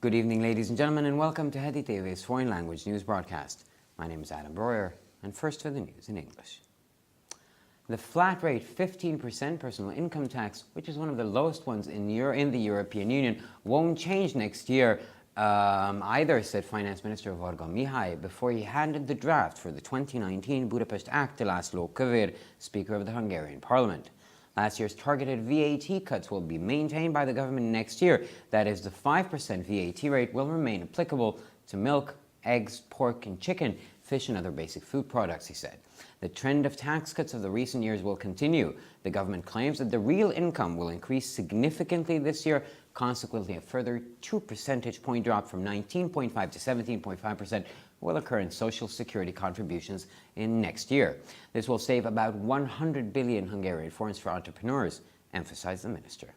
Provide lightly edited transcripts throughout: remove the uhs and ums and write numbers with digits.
Good evening, ladies and gentlemen, and welcome to Hedi TV's foreign language news broadcast. My name is Adam Breuer, and first for the news in English. The flat rate 15% personal income tax, which is one of the lowest ones in the European Union, won't change next year either, said Finance Minister Varga Mihai before he handed the draft for the 2019 Budapest Act to László Kövér, Speaker of the Hungarian Parliament. Last year's targeted VAT cuts will be maintained by the government next year. That is, the 5% VAT rate will remain applicable to milk, eggs, pork and chicken, fish and other basic food products, he said. The trend of tax cuts of the recent years will continue. The government claims that the real income will increase significantly this year. Consequently, a further 2 percentage point drop from 19.5 to 17.5% will occur in social security contributions in next year. This will save about 100 billion Hungarian forints for entrepreneurs, emphasized the minister.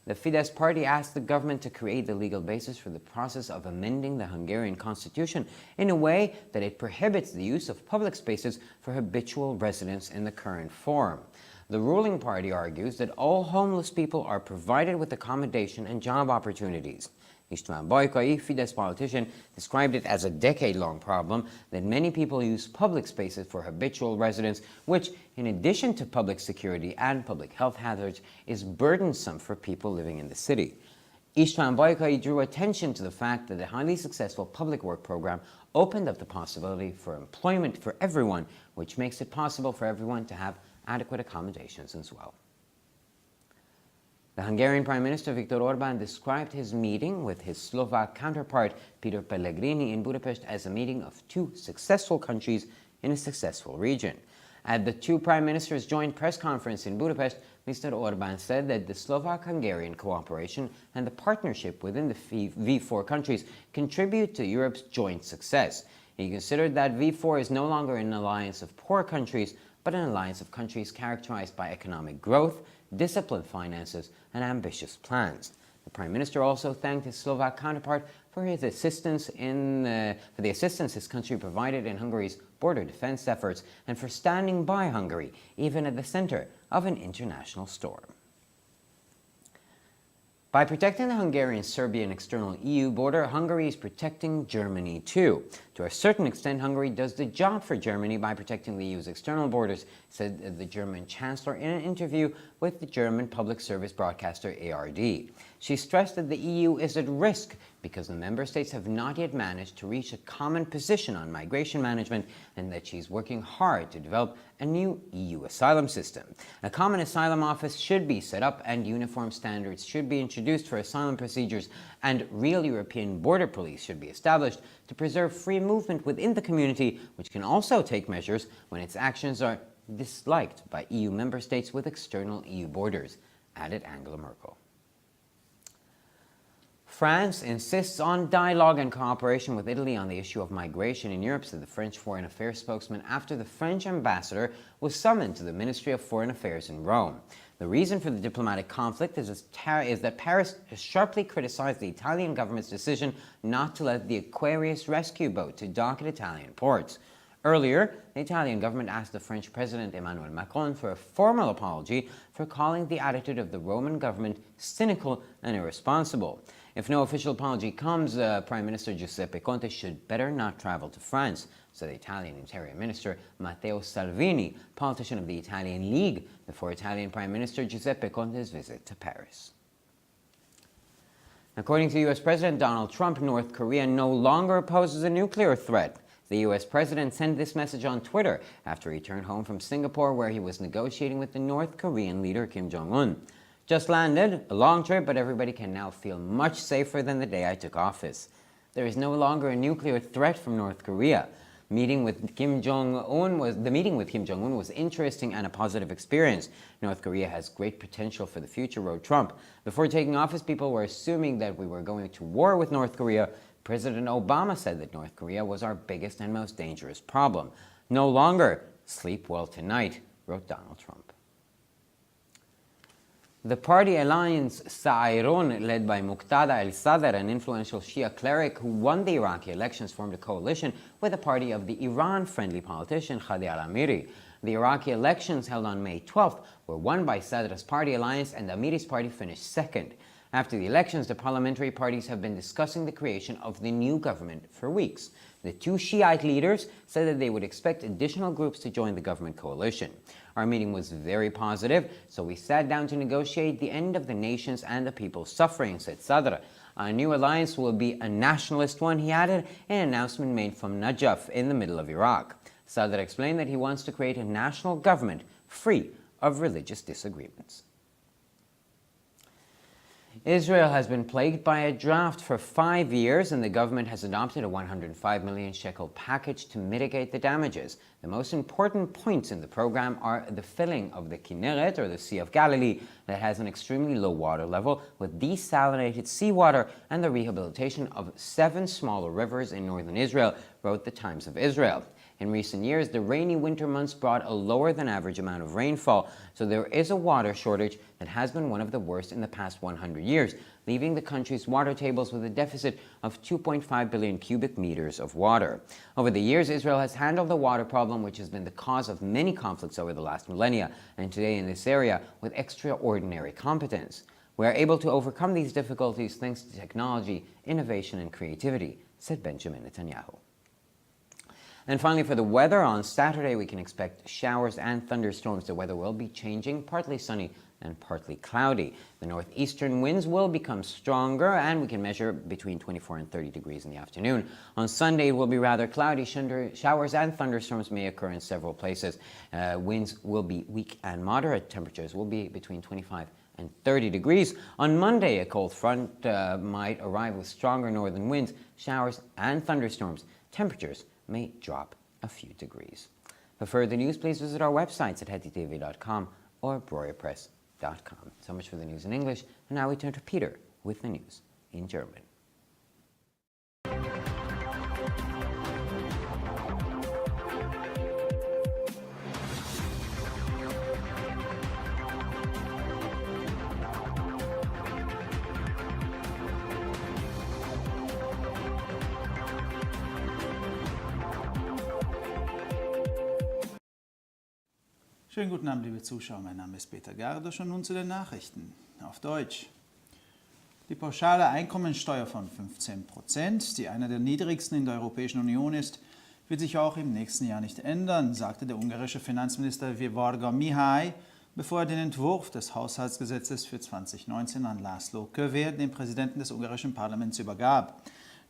The Fidesz party asked the government to create the legal basis for the process of amending the Hungarian constitution in a way that it prohibits the use of public spaces for habitual residents in the current form. The ruling party argues that all homeless people are provided with accommodation and job opportunities. István Bajkai, Fidesz politician, described it as a decade-long problem that many people use public spaces for habitual residence, which, in addition to public security and public health hazards, is burdensome for people living in the city. István Bajkai drew attention to the fact that the highly successful public work program opened up the possibility for employment for everyone, which makes it possible for everyone to have adequate accommodations as well. The Hungarian Prime Minister Viktor Orbán described his meeting with his Slovak counterpart Peter Pellegrini in Budapest as a meeting of two successful countries in a successful region. At the two prime ministers' joint press conference in Budapest, Mr. Orbán said that the Slovak-Hungarian cooperation and the partnership within the V4 countries contribute to Europe's joint success. He considered that V4 is no longer an alliance of poor countries, but an alliance of countries characterized by economic growth, disciplined finances, and ambitious plans. The Prime Minister also thanked his Slovak counterpart for his assistance for the assistance his country provided in Hungary's border defense efforts and for standing by Hungary, even at the center of an international storm. By protecting the Hungarian-Serbian external EU border, Hungary is protecting Germany too. To a certain extent, Hungary does the job for Germany by protecting the EU's external borders, said the German Chancellor in an interview with the German public service broadcaster ARD. She stressed that the EU is at risk because the member states have not yet managed to reach a common position on migration management, and that she's working hard to develop a new EU asylum system. A common asylum office should be set up and uniform standards should be introduced for asylum procedures, and real European border police should be established to preserve free movement within the community, which can also take measures when its actions are disliked by EU member states with external EU borders, added Angela Merkel. France insists on dialogue and cooperation with Italy on the issue of migration in Europe, said the French Foreign Affairs spokesman after the French ambassador was summoned to the Ministry of Foreign Affairs in Rome. The reason for the diplomatic conflict is that Paris has sharply criticized the Italian government's decision not to let the Aquarius rescue boat to dock at Italian ports. Earlier, the Italian government asked the French President Emmanuel Macron for a formal apology for calling the attitude of the Roman government cynical and irresponsible. If no official apology comes, Prime Minister Giuseppe Conte should better not travel to France, said the Italian Interior Minister Matteo Salvini, politician of the Italian League, before Italian Prime Minister Giuseppe Conte's visit to Paris. According to U.S. President Donald Trump, North Korea no longer poses a nuclear threat. The U.S. President sent this message on Twitter after he returned home from Singapore, where he was negotiating with the North Korean leader Kim Jong-un. Just landed, a long trip, but everybody can now feel much safer than the day I took office. There is no longer a nuclear threat from North Korea. The meeting with Kim Jong-un was interesting and a positive experience. North Korea has great potential for the future, wrote Trump. Before taking office, people were assuming that we were going to war with North Korea. President Obama said that North Korea was our biggest and most dangerous problem. No longer. Sleep well tonight, wrote Donald Trump. The party alliance Sa'irun, led by Muqtada al-Sadr, an influential Shia cleric who won the Iraqi elections, formed a coalition with a party of the Iran-friendly politician Hadi al-Amiri. The Iraqi elections held on May 12th were won by Sadr's party alliance, and Amiri's party finished second. After the elections, the parliamentary parties have been discussing the creation of the new government for weeks. The two Shiite leaders said that they would expect additional groups to join the government coalition. Our meeting was very positive, so we sat down to negotiate the end of the nation's and the people's suffering, said Sadr. A new alliance will be a nationalist one, he added, in an announcement made from Najaf in the middle of Iraq. Sadr explained that he wants to create a national government free of religious disagreements. Israel has been plagued by a drought for 5 years, and the government has adopted a 105 million shekel package to mitigate the damages. The most important points in the program are the filling of the Kinneret, or the Sea of Galilee, that has an extremely low water level, with desalinated seawater, and the rehabilitation of 7 smaller rivers in northern Israel, wrote the Times of Israel. In recent years, the rainy winter months brought a lower than average amount of rainfall, so there is a water shortage that has been one of the worst in the past 100 years, leaving the country's water tables with a deficit of 2.5 billion cubic meters of water. Over the years, Israel has handled the water problem, which has been the cause of many conflicts over the last millennia, and today in this area, with extraordinary competence. We are able to overcome these difficulties thanks to technology, innovation, and creativity, said Benjamin Netanyahu. And finally, for the weather, on Saturday we can expect showers and thunderstorms. The weather will be changing, partly sunny and partly cloudy. The northeastern winds will become stronger, and we can measure between 24 and 30 degrees in the afternoon. On Sunday it will be rather cloudy. Showers and thunderstorms may occur in several places. Winds will be weak and moderate. Temperatures will be between 25 and 30 degrees. On Monday, a cold front might arrive with stronger northern winds, showers and thunderstorms. Temperatures may drop a few degrees. For further news, please visit our websites at hetitv.com or breuerpress.com. So much for the news in English, and now we turn to Peter with the news in German. Schönen guten Abend, liebe Zuschauer. Mein Name ist Peter Gárdos und nun zu den Nachrichten auf Deutsch. Die pauschale Einkommensteuer von 15%, die eine der niedrigsten in der Europäischen Union ist, wird sich auch im nächsten Jahr nicht ändern, sagte der ungarische Finanzminister Georga Mihai, bevor er den Entwurf des Haushaltsgesetzes für 2019 an László Kövér, den Präsidenten des ungarischen Parlaments, übergab.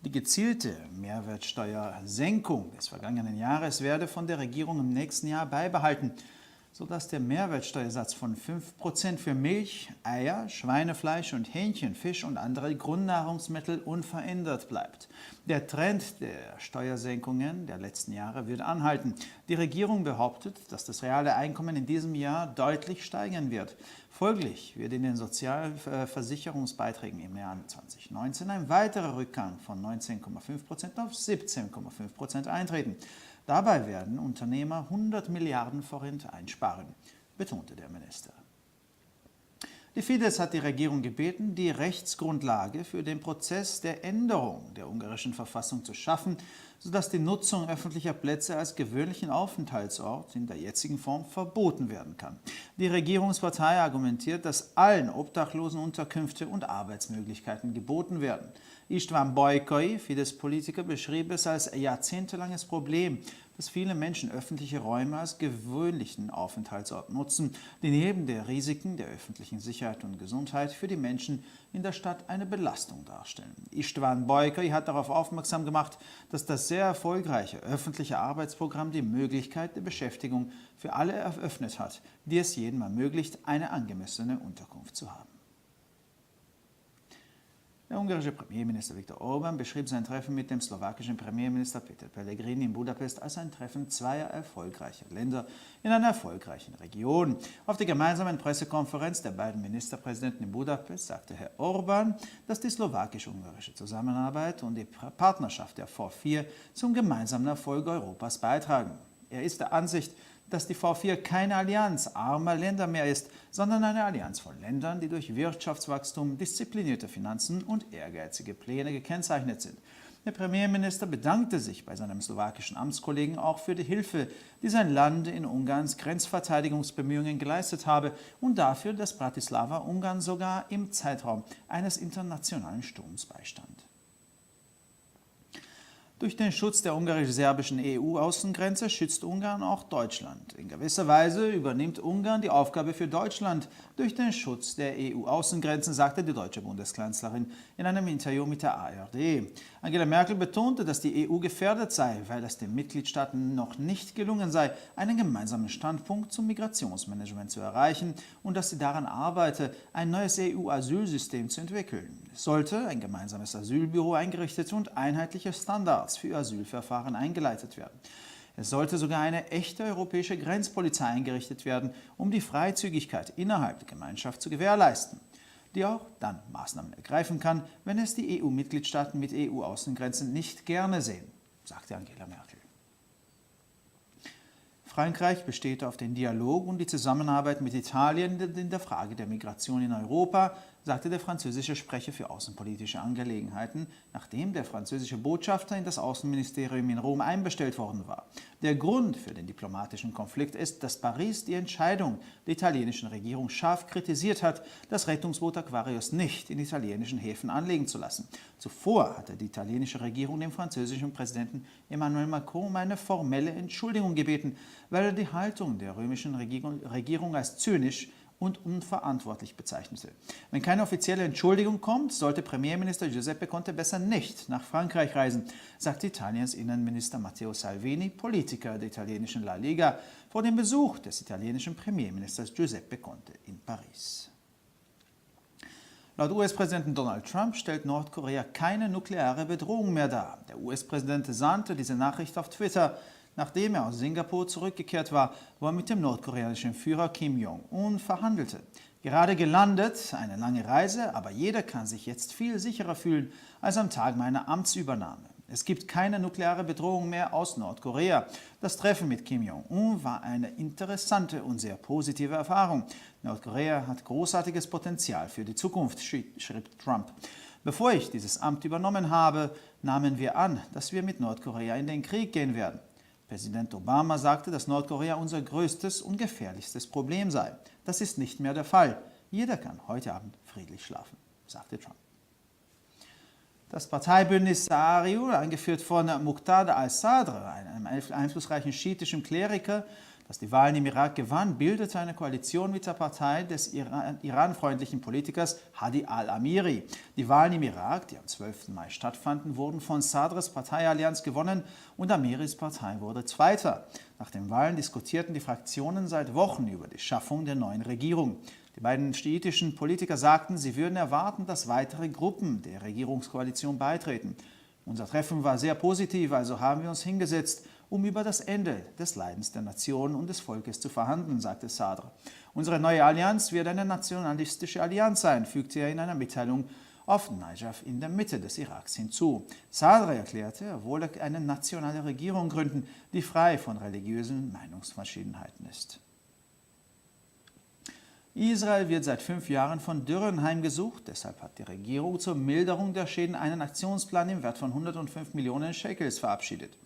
Die gezielte Mehrwertsteuersenkung des vergangenen Jahres werde von der Regierung im nächsten Jahr beibehalten, sodass der Mehrwertsteuersatz von 5% für Milch, Eier, Schweinefleisch und Hähnchen, Fisch und andere Grundnahrungsmittel unverändert bleibt. Der Trend der Steuersenkungen der letzten Jahre wird anhalten. Die Regierung behauptet, dass das reale Einkommen in diesem Jahr deutlich steigen wird. Folglich wird in den Sozialversicherungsbeiträgen im Jahr 2019 ein weiterer Rückgang von 19,5% auf 17,5% eintreten. Dabei werden Unternehmer 100 Milliarden Forint einsparen, betonte der Minister. Die Fidesz hat die Regierung gebeten, die Rechtsgrundlage für den Prozess der Änderung der ungarischen Verfassung zu schaffen, sodass die Nutzung öffentlicher Plätze als gewöhnlichen Aufenthaltsort in der jetzigen Form verboten werden kann. Die Regierungspartei argumentiert, dass allen Obdachlosen Unterkünfte und Arbeitsmöglichkeiten geboten werden. István Bajkai, Fidesz-Politiker, beschrieb es als jahrzehntelanges Problem, dass viele Menschen öffentliche Räume als gewöhnlichen Aufenthaltsort nutzen, die neben der Risiken der öffentlichen Sicherheit und Gesundheit für die Menschen in der Stadt eine Belastung darstellen. István Bajkai hat darauf aufmerksam gemacht, dass das sehr erfolgreiche öffentliche Arbeitsprogramm die Möglichkeit der Beschäftigung für alle eröffnet hat, die es jedem ermöglicht, eine angemessene Unterkunft zu haben. Der ungarische Premierminister Viktor Orbán beschrieb sein Treffen mit dem slowakischen Premierminister Peter Pellegrini in Budapest als ein Treffen zweier erfolgreicher Länder in einer erfolgreichen Region. Auf der gemeinsamen Pressekonferenz der beiden Ministerpräsidenten in Budapest sagte Herr Orbán, dass die slowakisch-ungarische Zusammenarbeit und die Partnerschaft der V4 zum gemeinsamen Erfolg Europas beitragen. Er ist der Ansicht, dass die V4 keine Allianz armer Länder mehr ist, sondern eine Allianz von Ländern, die durch Wirtschaftswachstum, disziplinierte Finanzen und ehrgeizige Pläne gekennzeichnet sind. Der Premierminister bedankte sich bei seinem slowakischen Amtskollegen auch für die Hilfe, die sein Land in Ungarns Grenzverteidigungsbemühungen geleistet habe und dafür, dass Bratislava Ungarn sogar im Zeitraum eines internationalen Sturms beistand. Durch den Schutz der ungarisch-serbischen EU-Außengrenze schützt Ungarn auch Deutschland. In gewisser Weise übernimmt Ungarn die Aufgabe für Deutschland durch den Schutz der EU-Außengrenzen, sagte die deutsche Bundeskanzlerin in einem Interview mit der ARD. Angela Merkel betonte, dass die EU gefährdet sei, weil es den Mitgliedstaaten noch nicht gelungen sei, einen gemeinsamen Standpunkt zum Migrationsmanagement zu erreichen und dass sie daran arbeite, ein neues EU-Asylsystem zu entwickeln. Es sollte ein gemeinsames Asylbüro eingerichtet und einheitliche Standards für Asylverfahren eingeleitet werden. Es sollte sogar eine echte europäische Grenzpolizei eingerichtet werden, um die Freizügigkeit innerhalb der Gemeinschaft zu gewährleisten, die auch dann Maßnahmen ergreifen kann, wenn es die EU-Mitgliedstaaten mit EU-Außengrenzen nicht gerne sehen, sagte Angela Merkel. Frankreich besteht auf den Dialog und die Zusammenarbeit mit Italien in der Frage der Migration in Europa, sagte der französische Sprecher für außenpolitische Angelegenheiten, nachdem der französische Botschafter in das Außenministerium in Rom einbestellt worden war. Der Grund für den diplomatischen Konflikt ist, dass Paris die Entscheidung der italienischen Regierung scharf kritisiert hat, das Rettungsboot Aquarius nicht in italienischen Häfen anlegen zu lassen. Zuvor hatte die italienische Regierung dem französischen Präsidenten Emmanuel Macron um eine formelle Entschuldigung gebeten, weil er die Haltung der römischen Regierung als zynisch und unverantwortlich bezeichnete. Wenn keine offizielle Entschuldigung kommt, sollte Premierminister Giuseppe Conte besser nicht nach Frankreich reisen, sagte Italiens Innenminister Matteo Salvini, Politiker der italienischen La Lega, vor dem Besuch des italienischen Premierministers Giuseppe Conte in Paris. Laut US-Präsidenten Donald Trump stellt Nordkorea keine nukleare Bedrohung mehr dar. Der US-Präsident sandte diese Nachricht auf Twitter, nachdem er aus Singapur zurückgekehrt war, wo er mit dem nordkoreanischen Führer Kim Jong-un verhandelte. Gerade gelandet, eine lange Reise, aber jeder kann sich jetzt viel sicherer fühlen als am Tag meiner Amtsübernahme. Es gibt keine nukleare Bedrohung mehr aus Nordkorea. Das Treffen mit Kim Jong-un war eine interessante und sehr positive Erfahrung. Nordkorea hat großartiges Potenzial für die Zukunft, schrieb Trump. Bevor ich dieses Amt übernommen habe, nahmen wir an, dass wir mit Nordkorea in den Krieg gehen werden. Präsident Obama sagte, dass Nordkorea unser größtes und gefährlichstes Problem sei. Das ist nicht mehr der Fall. Jeder kann heute Abend friedlich schlafen, sagte Trump. Das Parteibündnis Sahariu, angeführt von Muqtada al-Sadr, einem einflussreichen schiitischen Kleriker, das die Wahlen im Irak gewann, bildete eine Koalition mit der Partei des iranfreundlichen Politikers Hadi al-Amiri. Die Wahlen im Irak, die am 12. Mai stattfanden, wurden von Sadrs Parteiallianz gewonnen und Amiris Partei wurde Zweiter. Nach den Wahlen diskutierten die Fraktionen seit Wochen über die Schaffung der neuen Regierung. Die beiden schiitischen Politiker sagten, sie würden erwarten, dass weitere Gruppen der Regierungskoalition beitreten. Unser Treffen war sehr positiv, also haben wir uns hingesetzt, um über das Ende des Leidens der Nation und des Volkes zu verhandeln, sagte Sadr. Unsere neue Allianz wird eine nationalistische Allianz sein, fügte er in einer Mitteilung auf Najaf in der Mitte des Iraks hinzu. Sadr erklärte, er wolle eine nationale Regierung gründen, die frei von religiösen Meinungsverschiedenheiten ist. Israel wird seit 5 Jahren von Dürren heimgesucht. Deshalb hat die Regierung zur Milderung der Schäden einen Aktionsplan im Wert von 105 Millionen Shekels verabschiedet.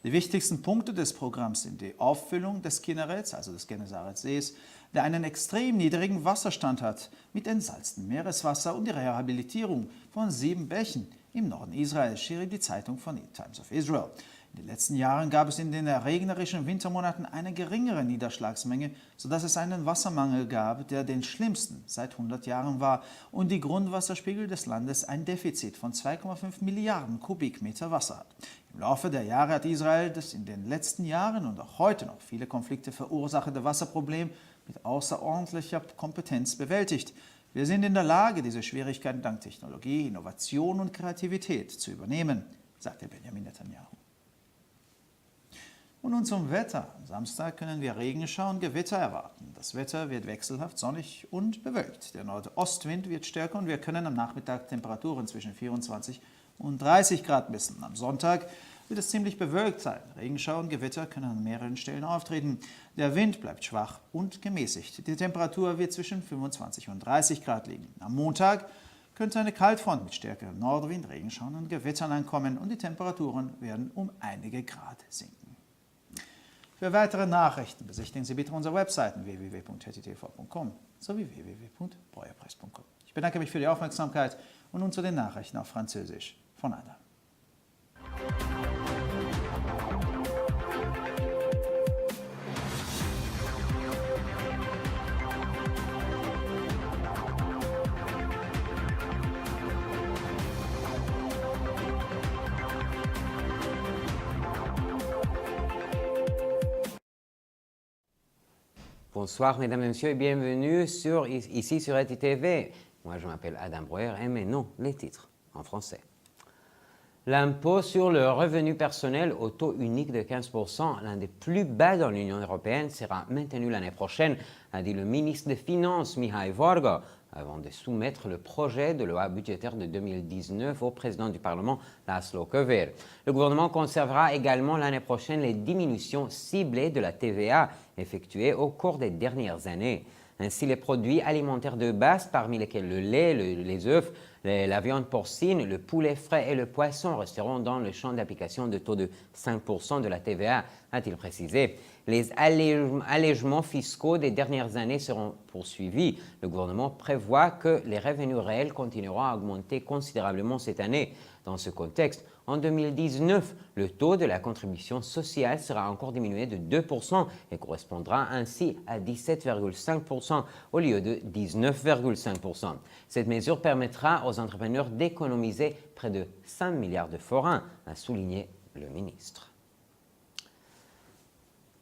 Die wichtigsten Punkte des Programms sind die Auffüllung des Kinnerets, also des Genezareth-Sees, der einen extrem niedrigen Wasserstand hat, mit entsalztem Meereswasser und die Rehabilitierung von 7 Bächen im Norden Israels, schrieb die Zeitung von Times of Israel. In den letzten Jahren gab es in den regnerischen Wintermonaten eine geringere Niederschlagsmenge, sodass es einen Wassermangel gab, der den schlimmsten seit 100 Jahren war und die Grundwasserspiegel des Landes ein Defizit von 2,5 Milliarden Kubikmeter Wasser hat. Im Laufe der Jahre hat Israel das in den letzten Jahren und auch heute noch viele Konflikte verursachende Wasserproblem mit außerordentlicher Kompetenz bewältigt. Wir sind in der Lage, diese Schwierigkeiten dank Technologie, Innovation und Kreativität zu übernehmen, sagte Benjamin Netanyahu. Und nun zum Wetter. Am Samstag können wir Regenschauer und Gewitter erwarten. Das Wetter wird wechselhaft sonnig und bewölkt. Der Nordostwind wird stärker und wir können am Nachmittag Temperaturen zwischen 24 und 30 Grad messen. Am Sonntag wird es ziemlich bewölkt sein. Regenschauer und Gewitter können an mehreren Stellen auftreten. Der Wind bleibt schwach und gemäßigt. Die Temperatur wird zwischen 25 und 30 Grad liegen. Am Montag könnte eine Kaltfront mit stärkerem Nordwind, Regenschauern und Gewittern ankommen und die Temperaturen werden um einige Grad sinken. Für weitere Nachrichten besichtigen Sie bitte unsere Webseiten www.hettitv.com sowie www.breuerpress.com. Ich bedanke mich für die Aufmerksamkeit und nun zu den Nachrichten auf Französisch von Adam. Bonsoir mesdames et messieurs et bienvenue ici sur HettitV. Moi je m'appelle Adam Breuer et maintenant les titres en français. L'impôt sur le revenu personnel au taux unique de 15%, l'un des plus bas dans l'Union européenne, sera maintenu l'année prochaine, a dit le ministre des Finances Mihály Varga, avant de soumettre le projet de loi budgétaire de 2019 au président du Parlement, László Kövér. Le gouvernement conservera également l'année prochaine les diminutions ciblées de la TVA effectuées au cours des dernières années. Ainsi, les produits alimentaires de base, parmi lesquels le lait, les œufs, la viande porcine, le poulet frais et le poisson resteront dans le champ d'application de taux de 5% de la TVA, a-t-il précisé. Les allègements fiscaux des dernières années seront poursuivis. Le gouvernement prévoit que les revenus réels continueront à augmenter considérablement cette année. Dans ce contexte, en 2019, le taux de la contribution sociale sera encore diminué de 2% et correspondra ainsi à 17,5% au lieu de 19,5%. Cette mesure permettra aux entrepreneurs d'économiser près de 5 milliards de forints, a souligné le ministre.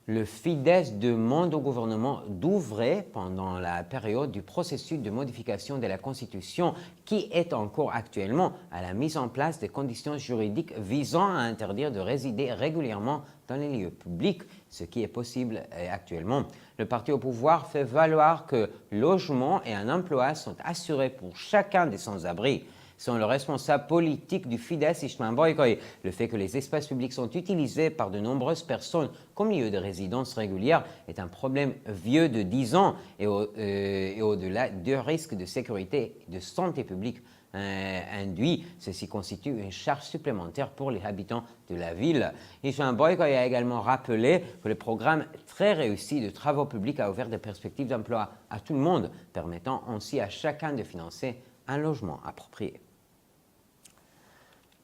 Le Fidesz demande au gouvernement d'ouvrir pendant la période du processus de modification de la Constitution qui est en cours actuellement à la mise en place des conditions juridiques visant à interdire de résider régulièrement dans les lieux publics, ce qui est possible actuellement. Le parti au pouvoir fait valoir que logement et un emploi sont assurés pour chacun des sans-abri. Selon le responsable politique du Fidesz, István Bajkai, le fait que les espaces publics sont utilisés par de nombreuses personnes comme lieu de résidence régulière est un problème vieux de 10 ans et au-delà de risques de sécurité et de santé publique induits, ceci constitue une charge supplémentaire pour les habitants de la ville. István Bajkai a également rappelé que le programme très réussi de travaux publics a ouvert des perspectives d'emploi à tout le monde, permettant ainsi à chacun de financer un logement approprié.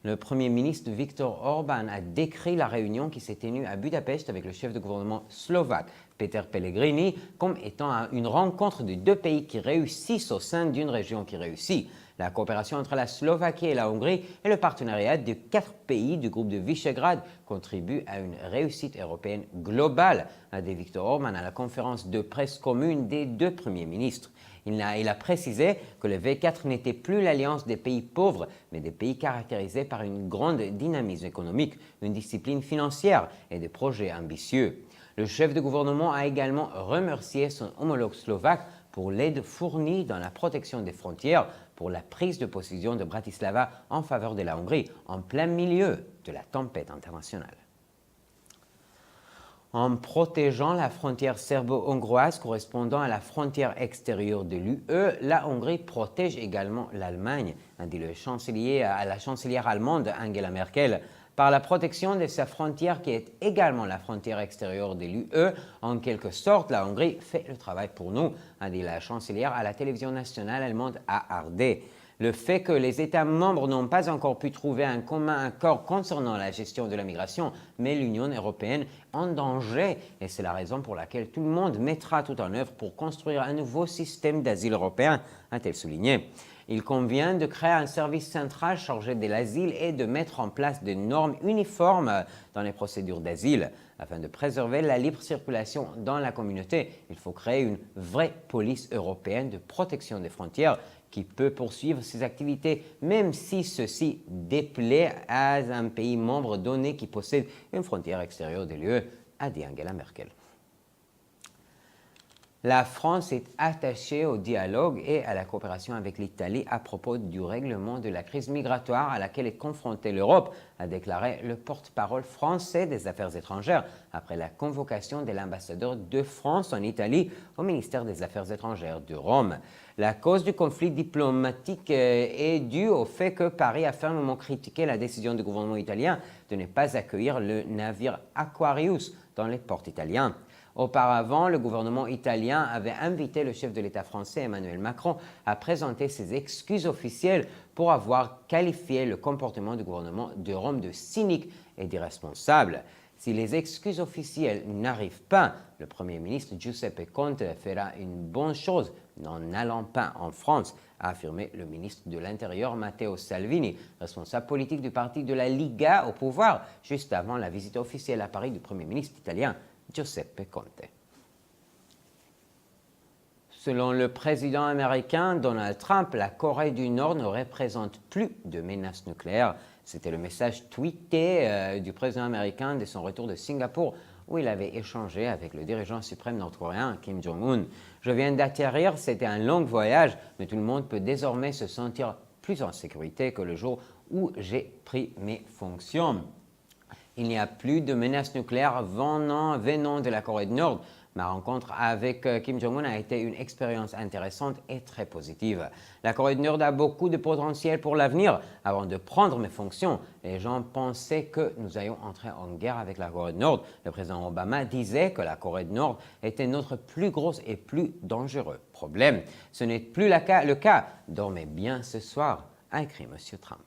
Le Premier ministre Viktor Orbán a décrit la réunion qui s'est tenue à Budapest avec le chef de gouvernement slovaque Péter Pellegrini comme étant une rencontre de deux pays qui réussissent au sein d'une région qui réussit. La coopération entre la Slovaquie et la Hongrie et le partenariat de 4 pays du groupe de Visegrad contribuent à une réussite européenne globale, a dit Viktor Orbán à la conférence de presse commune des deux premiers ministres. Il a précisé que le V4 n'était plus l'alliance des pays pauvres, mais des pays caractérisés par une grande dynamisme économique, une discipline financière et des projets ambitieux. Le chef de gouvernement a également remercié son homologue slovaque pour l'aide fournie dans la protection des frontières pour la prise de position de Bratislava en faveur de la Hongrie, en plein milieu de la tempête internationale. En protégeant la frontière serbo-hongroise correspondant à la frontière extérieure de l'UE, la Hongrie protège également l'Allemagne, a dit la chancelière allemande Angela Merkel. Par la protection de sa frontière qui est également la frontière extérieure de l'UE, en quelque sorte, la Hongrie fait le travail pour nous, a dit la chancelière à la télévision nationale allemande ARD. Le fait que les États membres n'ont pas encore pu trouver un commun accord concernant la gestion de la migration met l'Union européenne en danger et c'est la raison pour laquelle tout le monde mettra tout en œuvre pour construire un nouveau système d'asile européen, a-t-elle souligné. Il convient de créer un service central chargé de l'asile et de mettre en place des normes uniformes dans les procédures d'asile. Afin de préserver la libre circulation dans la communauté, il faut créer une vraie police européenne de protection des frontières qui peut poursuivre ses activités même si ceci déplaît à un pays membre donné qui possède une frontière extérieure de l'UE, a dit Angela Merkel. La France est attachée au dialogue et à la coopération avec l'Italie à propos du règlement de la crise migratoire à laquelle est confrontée l'Europe, a déclaré le porte-parole français des Affaires étrangères après la convocation de l'ambassadeur de France en Italie au ministère des Affaires étrangères de Rome. La cause du conflit diplomatique est due au fait que Paris a fermement critiqué la décision du gouvernement italien de ne pas accueillir le navire Aquarius dans les ports italiens. Auparavant, le gouvernement italien avait invité le chef de l'État français, Emmanuel Macron, à présenter ses excuses officielles pour avoir qualifié le comportement du gouvernement de Rome de cynique et d'irresponsable. Si les excuses officielles n'arrivent pas, le Premier ministre Giuseppe Conte fera une bonne chose en n'allant pas en France, a affirmé le ministre de l'Intérieur Matteo Salvini, responsable politique du parti de la Liga au pouvoir, juste avant la visite officielle à Paris du Premier ministre italien Giuseppe Conte. Selon le président américain Donald Trump, la Corée du Nord ne représente plus de menace nucléaire. C'était le message tweeté du président américain de son retour de Singapour, où il avait échangé avec le dirigeant suprême nord-coréen Kim Jong-un. Je viens d'atterrir, c'était un long voyage, mais tout le monde peut désormais se sentir plus en sécurité que le jour où j'ai pris mes fonctions. Il n'y a plus de menaces nucléaires venant de la Corée du Nord. Ma rencontre avec Kim Jong-un a été une expérience intéressante et très positive. La Corée du Nord a beaucoup de potentiel pour l'avenir. Avant de prendre mes fonctions, les gens pensaient que nous allions entrer en guerre avec la Corée du Nord. Le président Obama disait que la Corée du Nord était notre plus gros et plus dangereux problème. Ce n'est plus le cas. Dormez bien ce soir, a écrit M. Trump.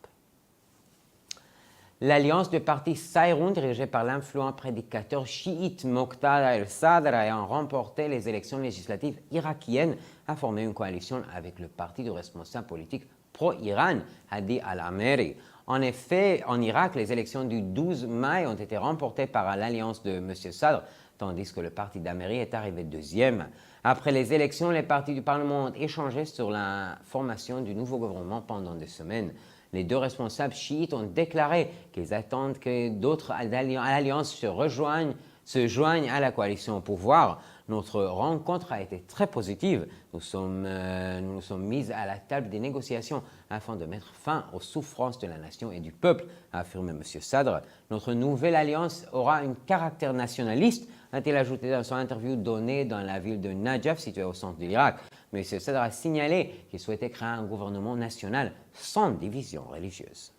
L'alliance de parti Saïroun, dirigée par l'influent prédicateur chiite Moqtada el-Sadr, ayant remporté les élections législatives irakiennes, a formé une coalition avec le parti du responsable politique pro-Iran, Hadi al-Ameri. En effet, en Irak, les élections du 12 mai ont été remportées par l'alliance de M. Sadr, tandis que le parti d'Ameri est arrivé deuxième. Après les élections, les partis du Parlement ont échangé sur la formation du nouveau gouvernement pendant des semaines. Les deux responsables chiites ont déclaré qu'ils attendent que d'autres alliances se joignent à la coalition au pouvoir. Notre rencontre a été très positive. Nous nous sommes mis à la table des négociations afin de mettre fin aux souffrances de la nation et du peuple, a affirmé M. Sadr. Notre nouvelle alliance aura un caractère nationaliste, a-t-il ajouté dans son interview donnée dans la ville de Najaf, située au centre de l'Irak. M. Sadr a signalé qu'il souhaitait créer un gouvernement national sans division religieuse.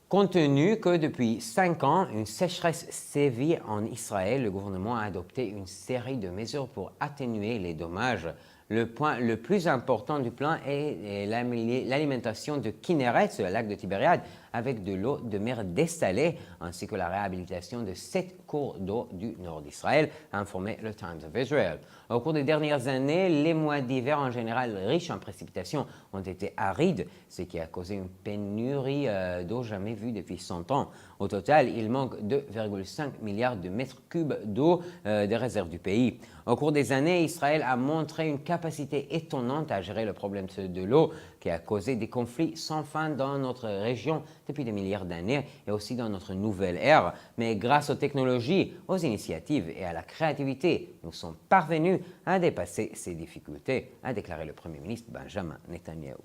Compte tenu que depuis 5 ans, une sécheresse sévit en Israël, le gouvernement a adopté une série de mesures pour atténuer les dommages. Le point le plus important du plan est l'alimentation de Kinneret, le lac de Tibériade, avec de l'eau de mer dessalée, ainsi que la réhabilitation de 7 cours d'eau du nord d'Israël, a informé le Times of Israel. Au cours des dernières années, les mois d'hiver en général riches en précipitations ont été arides, ce qui a causé une pénurie d'eau jamais vue depuis 100 ans. Au total, il manque 2,5 milliards de mètres cubes d'eau des réserves du pays. Au cours des années, Israël a montré une capacité étonnante à gérer le problème de l'eau qui a causé des conflits sans fin dans notre région depuis des milliards d'années et aussi dans notre nouvelle ère. Mais grâce aux technologies, aux initiatives et à la créativité, nous sommes parvenus à dépasser ces difficultés, a déclaré le Premier ministre Benjamin Netanyahu.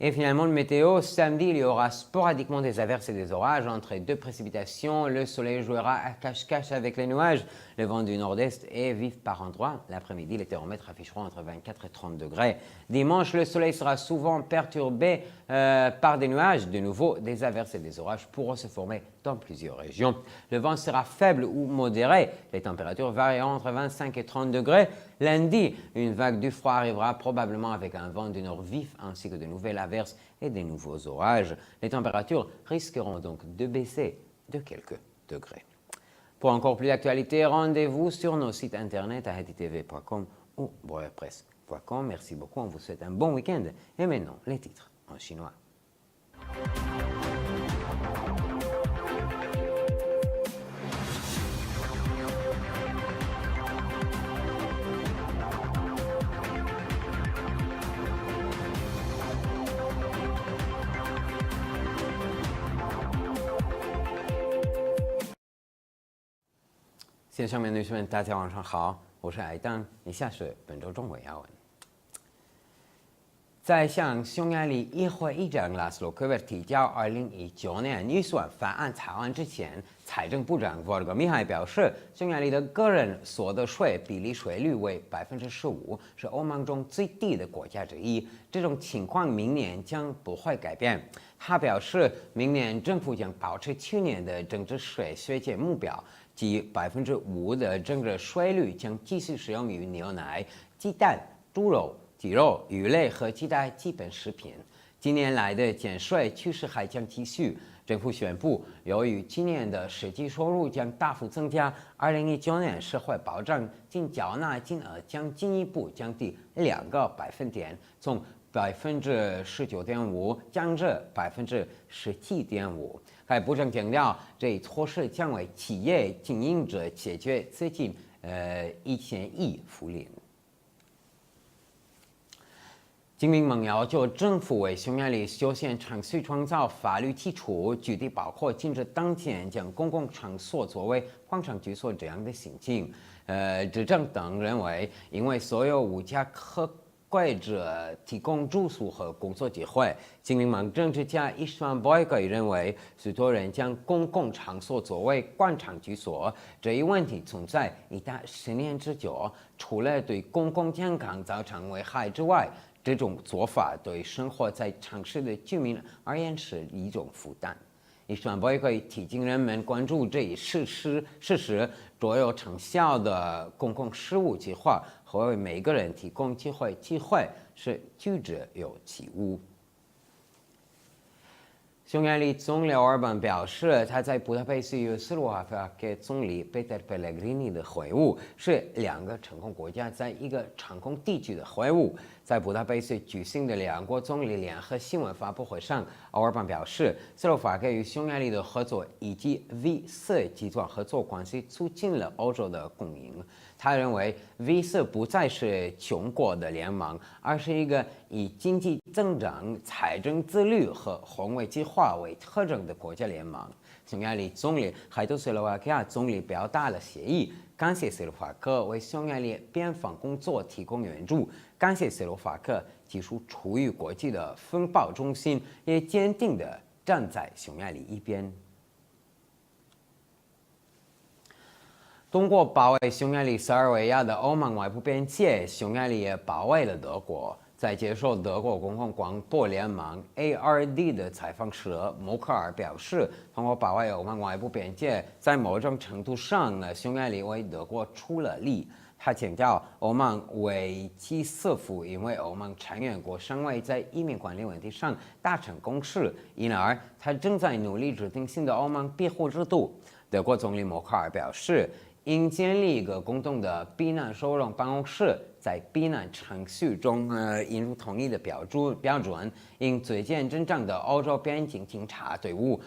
Et finalement, le météo, samedi, il y aura sporadiquement des averses et des orages. Entre deux précipitations, le soleil jouera à cache-cache avec les nuages. Le vent du nord-est est vif par endroits. L'après-midi, les thermomètres afficheront entre 24 et 30 degrés. Dimanche, le soleil sera souvent perturbé par des nuages. De nouveau, des averses et des orages pourront se former dans plusieurs régions. Le vent sera faible ou modéré. Les températures varieront entre 25 et 30 degrés. Lundi, une vague du froid arrivera probablement avec un vent du nord vif ainsi que de nouvelles averses et des nouveaux orages. Les températures risqueront donc de baisser de quelques degrés. Pour encore plus d'actualités, rendez-vous sur nos sites internet à hdtv.com ou breuerpresse.com. Merci beaucoup, on vous souhaite un bon week-end. Et maintenant, les titres en chinois. 先生们、女士们，大家晚上好，我是艾当，以下是本周中文要闻。在向匈牙利议会议长拉斯洛科维尔提交2019年预算法案草案之前，财政部长沃尔戈米海表示，匈牙利的个人所得税比例税率为15%，是欧盟中最低的国家之一。这种情况明年将不会改变。他表示，明年政府将保持去年的政治税削减目标，即5%的政治税率将继续适用于牛奶、鸡蛋、猪肉、鸡肉、鱼类和其他基本食品。近年来的减税趋势还将继续。政府宣布，由于今年的实际收入将大幅增加，2019年社会保障金缴纳金额将进一步降低2个百分点，从19.5%降至17.5%。该部长强调，这一措施将为企业经营者解决最近1000亿福利。经民盟要求政府为匈牙利修宪程序创造法律基础，具体包括禁止当前将公共场所作为广场居所这样的行径。执政党认为，因为所有无家可归者提供住宿和工作机会。经民盟政治家伊斯万博伊认为，许多人将公共场所作为广场居所，这一问题存在已达10年之久。除了对公共健康造成危害之外，这种做法对生活在城市的居民而言是一种负担。伊斯万博伊提醒人们关注这一事实，卓有成效的公共事务计划和为每个人提供机会是举之有其无。匈牙利总理奥尔班表示，他在布达佩斯与斯洛伐克总理贝特佩雷格里尼的会晤是2个成功国家在一个成功地区的会晤。在布达佩斯举行的2国总理联合新闻发布会上，奥尔班表示，斯洛伐克与匈牙利的合作以及 V4 集团合作关系促进了欧洲的共赢。他认为 V4 不再是穷国的联盟，而是一个以经济增长、财政自律和宏伟计划为特征的国家联盟。匈牙利总理还对斯洛伐克总理表达了谢意，感谢斯洛伐克为匈牙利边防工作提供援助，感谢斯洛伐克技术处于国际的风暴中心，也坚定地站在匈牙利一边。通过保卫匈牙利塞尔维亚的欧盟外部边界，匈牙利也保卫了德国。在接受德国公共广播联盟 ARD 的采访时，默克尔表示，通过保卫欧盟外部边界，在某种程度上，匈牙利为德国出了力。他强调，欧盟为其所服，因为欧盟成员国尚未在移民管理问题上达成共识，因而他正在努力制定新的欧盟庇护制度。德国总理默克尔表示，应建立一个公共的避难收容办公室，在避难程序中引入统一的标准，应组建真正的欧洲边境警察队伍，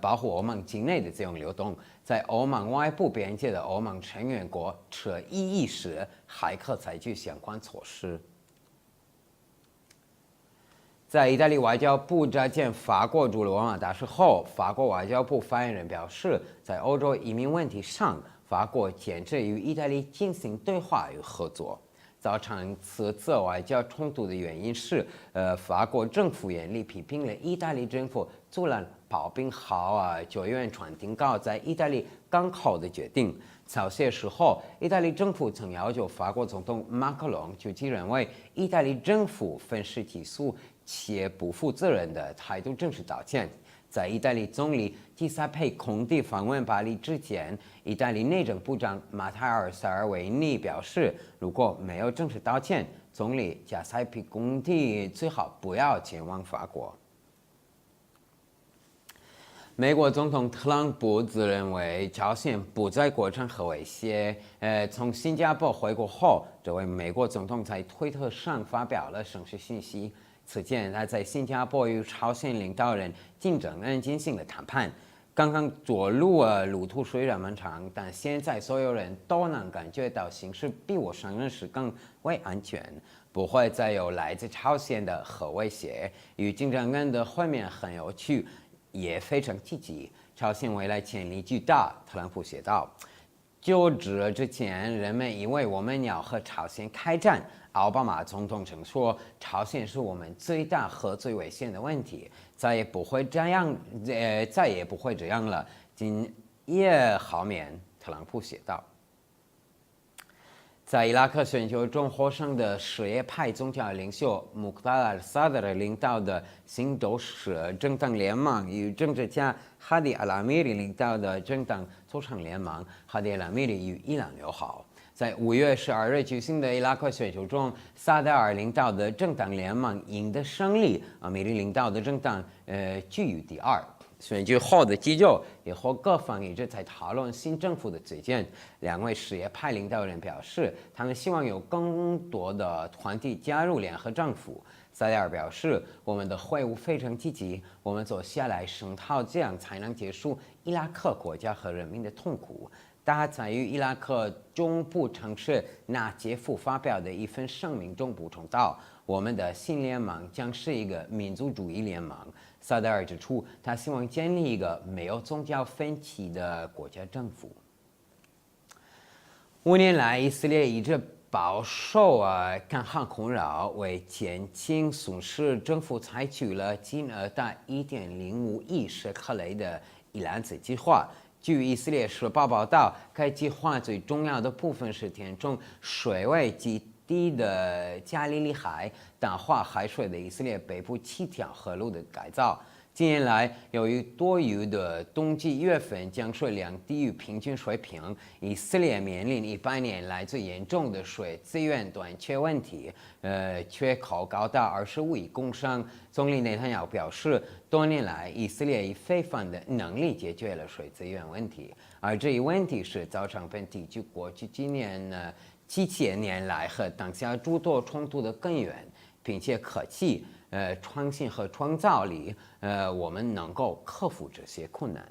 保护欧盟境内的自由流动。在欧盟外部边界的欧盟成员国持异议时，还可采取相关措施。在意大利外交部召见法国驻罗马大使后，法国外交部发言人表示，在欧洲移民问题上，法国坚持与意大利进行对话与合作。造成此次外交冲突的原因是，法国政府严厉批评了意大利政府阻拦炮兵号救援船停靠在意大利港口的决定。早些时候，意大利政府曾要求法国总统马克龙就其认为意大利政府愤世嫉俗且不负责任的态度正式道歉。在意大利总理基塞佩·孔蒂访问巴黎之前，意大利内政部长马泰尔·萨尔维尼表示，如果没有正式道歉，总理加塞佩·孔蒂最好不要前往法国。美国总统特朗普自认为朝鲜不再构成核威胁。从新加坡回国后，这位美国总统在推特上发表了正式信息。此前，他在新加坡与朝鲜领导人金正恩进行了谈判。刚刚着陆路途虽然漫长，但现在所有人都能感觉到形势比我上任时更为安全，不会再有来自朝鲜的核威胁。与金正恩的会面很有趣，也非常积极。朝鲜未来潜力巨大，特朗普写道。就职之前，人们以为我们要和朝鲜开战。奥巴马总统曾说，朝鲜是我们最大和最危险的问题，再也不会这样了。今夜好眠，特朗普写道。在伊拉克选举中获胜的什叶派宗教领袖穆克达尔·萨德尔领导的新斗士政党联盟与政治家哈迪·阿拉米里领导的政党组成联盟。哈迪·阿拉米里与伊朗友好。在5月12日举行的伊拉克选举中，萨德尔领导的政党联盟赢得胜利，阿米里领导的政党居于第二。选举后的记者也和各方一直在讨论新政府的推荐。2位什叶派领导人表示，他们希望有更多的团体加入联合政府。萨德尔表示，我们的会晤非常积极，我们坐下来商讨，这样才能结束伊拉克国家和人民的痛苦。他在于伊拉克中部城市纳杰夫发表的一份声明中补充道：“我们的新联盟将是一个民族主义联盟。”萨德尔指出，他希望建立一个没有宗教分歧的国家政府。5年来，以色列一直饱受干旱困扰，为减轻损失，政府采取了金额达1.05亿舍克雷的伊兰子计划。据以色列时报报道，该计划最重要的部分是填充水位极低的加利利海淡化海水的以色列北部7条河路的改造。近年来，由于多雨的冬季月份降水量低于平均水平，以色列面临100年来最严重的水资源短缺问题，缺口高达25亿公升。总理内塔尼亚胡表示，多年来以色列以非凡的能力解决了水资源问题，而这一问题是造成本地区过去几千年来和当下诸多冲突的根源，并且可期。创新和创造力，我们能够克服这些困难。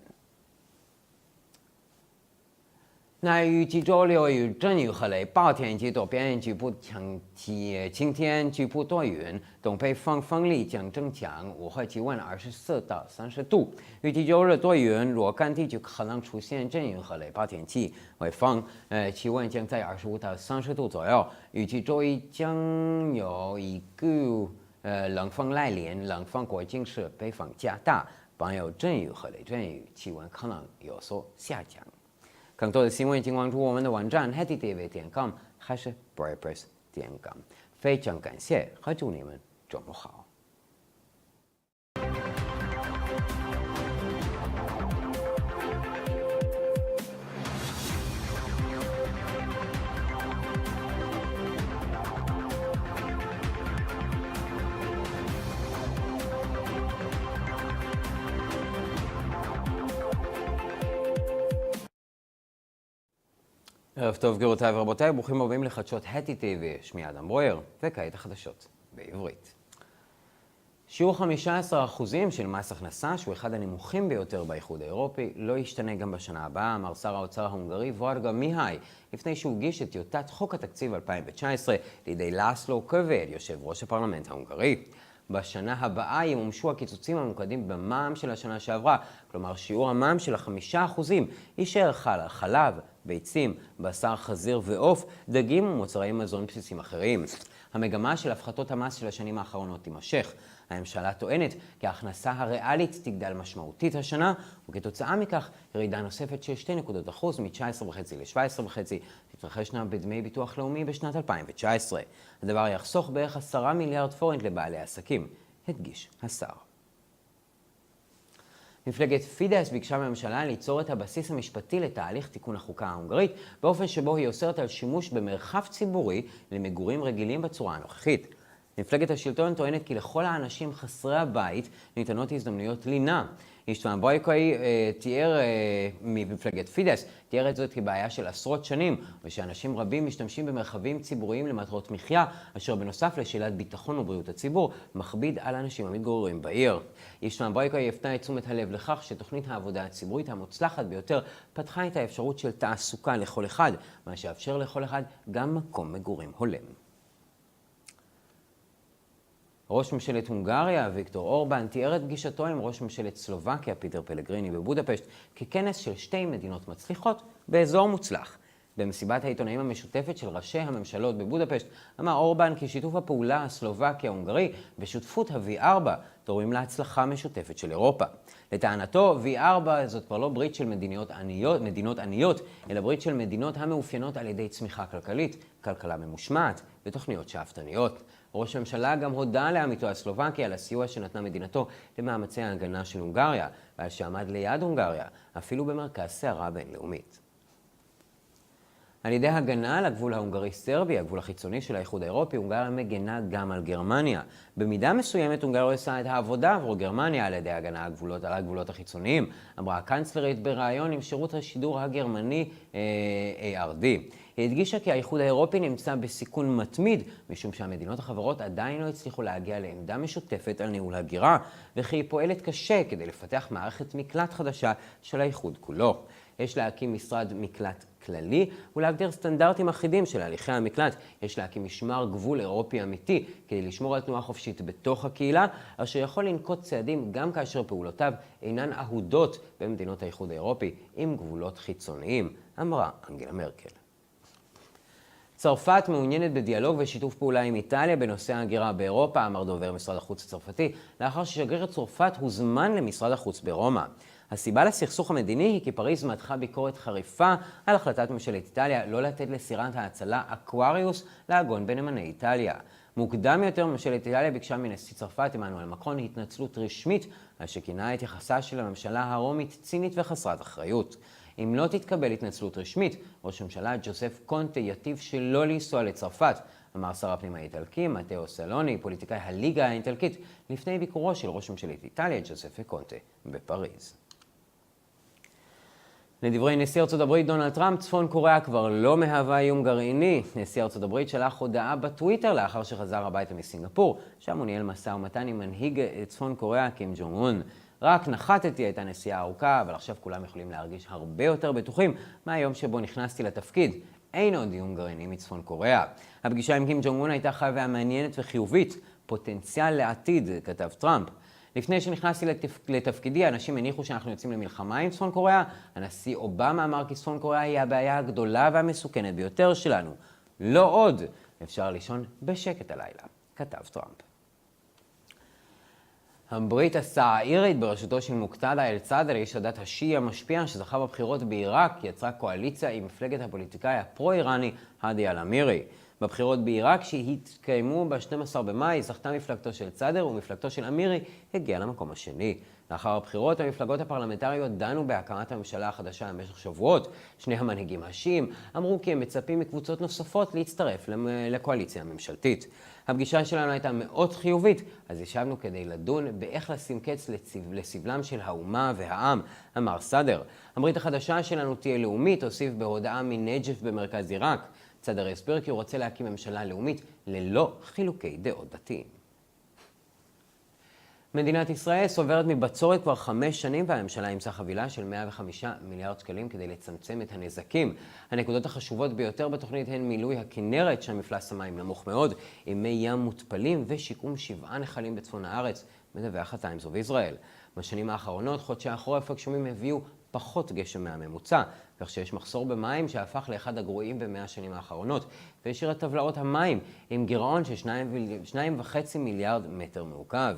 那预计周六与阵雨和雷暴天气多变，局部晴天，局部多云，东北风风力将增强，午后气温24到30度。预计周日多云，若干地区可能出现阵雨和雷暴天气，微风，气温将在25到30度左右。预计周一将有一股冷风来临，冷风过境时北风加大，伴有阵雨和雷阵雨，气温可能有所下降。更多的新闻，请关注我们的网站 headtv.com 还是 breuer.com。非常感谢和祝你们周末好。ערב טוב גבירותיי ורבותיי, ברוכים הבאים לחדשות הטי TV, שמי אדם ברויר, וכעת החדשות בעברית. שיעור 15% של מס הכנסה, שהוא אחד הנמוכים ביותר באיחוד האירופי, לא ישתנה גם בשנה הבאה, אמר שר האוצר ההונגרי ווארגה מיהי, לפני שהוא הגיש את טיוטת חוק התקציב 2019 לידי לאסלו קובר, יושב ראש הפרלמנט ההונגרי. בשנה הבאה ימומשו הקיצוצים הממוקדים במע"מ של השנה שעברה, כלומר שיעור המע"מ של 5% יישאר חל על חלב, ביצים, בשר, חזיר ועוף, דגים ומוצרי מזון בסיסיים אחרים. המגמה של הפחתות המס של השנים האחרונות תימשך. הממשלה טוענת כי ההכנסה הריאלית תגדל משמעותית השנה, וכתוצאה מכך ירידה נוספת של 2 נקודות אחוז מ-19.5 ל-17.5 תתרחשנה בדמי ביטוח לאומי בשנת 2019. הדבר יחסוך בערך 10 מיליארד פורנט לבעלי עסקים, הדגיש השר. מפלגת פידס ביקשה מהממשלה ליצור את הבסיס המשפטי לתהליך תיקון החוקה ההונגרית, באופן שבו היא אוסרת על שימוש במרחב ציבורי למגורים רגילים בצורה הנוכחית. מפלגת השלטון טוענת כי לכל האנשים חסרי הבית ניתנות הזדמנויות לינה. אישטוון בויקוי תיאר ממפלגת פידס, תיאר את זאת כבעיה של עשרות שנים, ושאנשים רבים משתמשים במרחבים ציבוריים למטרות מחיה, אשר בנוסף לשאלת ביטחון ובריאות הציבור, מכביד על האנשים המתגוררים בעיר. אישטוון בויקוי הפנה את תשומת הלב לכך שתוכנית העבודה הציבורית המוצלחת ביותר פתחה את האפשרות של תעסוקה לכל אחד, מה שאפשר לכל אחד גם מקום מגורים הולם. ראש ממשלת הונגריה, ויקטור אורבן, תיאר את פגישתו עם ראש ממשלת סלובקיה, פיטר פלגריני, בבודפשט, ככנס של 2 מדינות מצליחות באזור מוצלח. במסיבת העיתונאים המשותפת של ראשי הממשלות בבודפשט, אמר אורבן כי שיתוף הפעולה הסלובקי-ההונגרי ושותפות ה-V4 תורמים להצלחה משותפת של אירופה. לטענתו, V4 זאת כבר לא ברית של מדינות עניות, אלא ברית של מדינות המאופיינות על ידי צמיחה כלכלית, כלכלה ממושמעת ותוכניות שאפתניות. ראש הממשלה גם הודה לעמיתו הסלובקי על הסיוע שנתנה מדינתו למאמצי ההגנה של הונגריה, ועל שעמד ליד הונגריה, אפילו במרכז סערה בינלאומית. על ידי הגנה על הגבול ההונגרי-סרבי, הגבול החיצוני של האיחוד האירופי, הונגריה מגנה גם על גרמניה. במידה מסוימת הונגריה עושה את העבודה עבור גרמניה על ידי הגנה על הגבולות החיצוניים, אמרה הקנצלרית בריאיון עם שירות השידור הגרמני ARD. היא הדגישה כי האיחוד האירופי נמצא בסיכון מתמיד, משום שהמדינות החברות עדיין לא הצליחו להגיע לעמדה משותפת על ניהול הגירה, וכי היא פועלת קשה כדי לפתח מערכת מקלט חדשה של האיחוד כולו. יש להקים משרד מקלט כללי ולהגדיר סטנדרטים אחידים של הליכי המקלט. יש להקים משמר גבול אירופי אמיתי כדי לשמור על תנועה חופשית בתוך הקהילה, אשר יכול לנקוט צעדים גם כאשר פעולותיו אינן אהודות במדינות האיחוד האירופי עם גבולות חיצוניים, אמרה אנגלה מרקל. צרפת מעוניינת בדיאלוג ושיתוף פעולה עם איטליה בנושא ההגירה באירופה, אמר דובר משרד החוץ הצרפתי, לאחר ששגריר צרפת הוזמן למשרד החוץ ברומא. הסיבה לסכסוך המדיני היא כי פריז מתחה ביקורת חריפה על החלטת ממשלת איטליה לא לתת לסירת ההצלה אקווריוס לעגון בנמלי איטליה. מוקדם יותר ממשלת איטליה ביקשה מנשיא צרפת עמנואל מקרון התנצלות רשמית על שכינה את יחסה של הממשלה הרומית צינית וחסרת אחריות. אם לא תתקבל התנצלות רשמית, ראש הממשלה ג'וזף קונטה יטיב שלא לנסוע לצרפת, אמר שר הפנים האיטלקי מתאו סלוני, פוליטיקאי הליגה האיטלקית, לפני ביקורו של ראש ממשלת איטליה ג'וזף קונטה בפריז. לדברי נשיא ארצות הברית דונלד טראמפ, צפון קוריאה כבר לא מהווה איום גרעיני. נשיא ארצות הברית שלח הודעה בטוויטר לאחר שחזר הביתה מסינגפור, שם הוא ניהל משא ומתן עם מנהיג צפון קוריאה קים ג'ונג און. רק נחתתי הייתה נסיעה ארוכה, אבל עכשיו כולם יכולים להרגיש הרבה יותר בטוחים מהיום שבו נכנסתי לתפקיד. אין עוד איום גרעיני מצפון קוריאה. הפגישה עם קים ג'ונג און הייתה חוויה מעניינת וחיובית, פוטנציאל לעתיד, כתב טראמפ. לפני שנכנסתי לתפקידי, אנשים הניחו שאנחנו יוצאים למלחמה עם צפון קוריאה. הנשיא אובמה אמר כי צפון קוריאה היא הבעיה הגדולה והמסוכנת ביותר שלנו. לא עוד. אפשר לישון בשקט הלילה, כתב טראמפ. הברית הסעירית בראשותו של מוקתדה אל-סאדר, איש הדת השיעי המשפיע שזכה בבחירות בעיראק, יצרה קואליציה עם מפלגת הפוליטיקאי הפרו-איראני האדי אל-אמירי. בבחירות בעיראק שהתקיימו ב-12 במאי זכתה מפלגתו של סאדר ומפלגתו של אמירי הגיעה למקום השני. לאחר הבחירות המפלגות הפרלמנטריות דנו בהקמת הממשלה החדשה במשך שבועות. שני המנהיגים השיעים אמרו כי הם מצפים מקבוצות נוספות להצטרף לקואליציה הממשלתית. הפגישה שלנו הייתה מאוד חיובית, אז ישבנו כדי לדון באיך לשים קץ לסבלם של האומה והעם, אמר סאדר. הברית החדשה שלנו תהיה לאומית, הוסיף בהודעה מנג'ף במרכז עיראק. סאדר הסביר כי הוא רוצה להקים ממשלה לאומית ללא חילוקי דעות דתיים. מדינת ישראל סוברת מבצורת כבר 5 שנים והממשלה אימצה חבילה של 105 מיליארד שקלים כדי לצמצם את הנזקים. הנקודות החשובות ביותר בתוכנית הן מילוי הכנרת שמפלס המים נמוך מאוד, עם מי ים מותפלים ושיקום 7 נחלים בצפון הארץ, מדווח הטיימס אוף ישראל. בשנים האחרונות חודשי החורף הגשומים הביאו פחות גשם מהממוצע, כך שיש מחסור במים שהפך לאחד הגרועים ב100 השנים האחרונות, והשאיר את טבלאות המים עם גירעון של 2.5 מיליארד מטר מעוקב.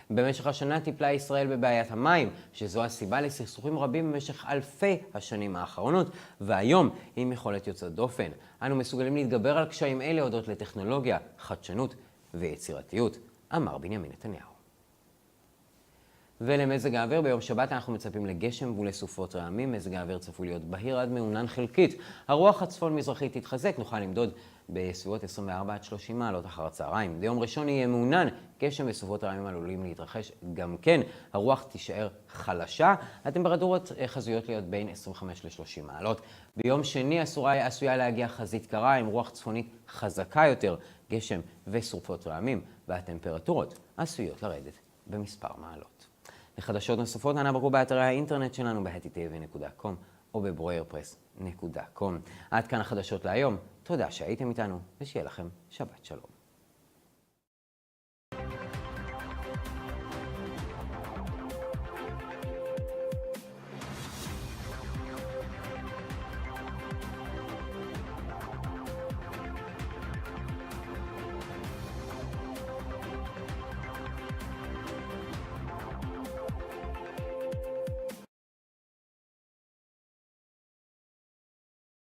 במשך השנה טיפלה ישראל בבעיית המים, שזו הסיבה לסכסוכים רבים במשך אלפי השנים האחרונות, והיום עם יכולת יוצאת דופן. אנו מסוגלים להתגבר על קשיים אלה הודות לטכנולוגיה, חדשנות ויצירתיות, אמר בנימין נתניהו. ולמזג האוויר, ביום שבת אנחנו מצפים לגשם ולסופות רעמים. מזג האוויר צפוי להיות בהיר עד מעונן חלקית. הרוח הצפון-מזרחית תתחזק, נוכל למדוד בסביבות 24 עד 30 מעלות אחר הצהריים. ביום ראשון יהיה מעונן, גשם וסופות רעמים עלולים להתרחש גם כן. הרוח תישאר חלשה, הטמפרטורות חזויות להיות בין 25 ל-30 מעלות. ביום שני עשויה להגיע חזית קרה עם רוח צפונית חזקה יותר, גשם וסופות רעמים, והטמפרטורות עשויות לרדת במספר מעלות. לחדשות נוספות אנא בקרו באתרי האינטרנט שלנו ב-hdtv.com או ב-breuerpress.com. עד כאן החדשות להיום. תודה שהייתם איתנו ושיהיה לכם שבת שלום.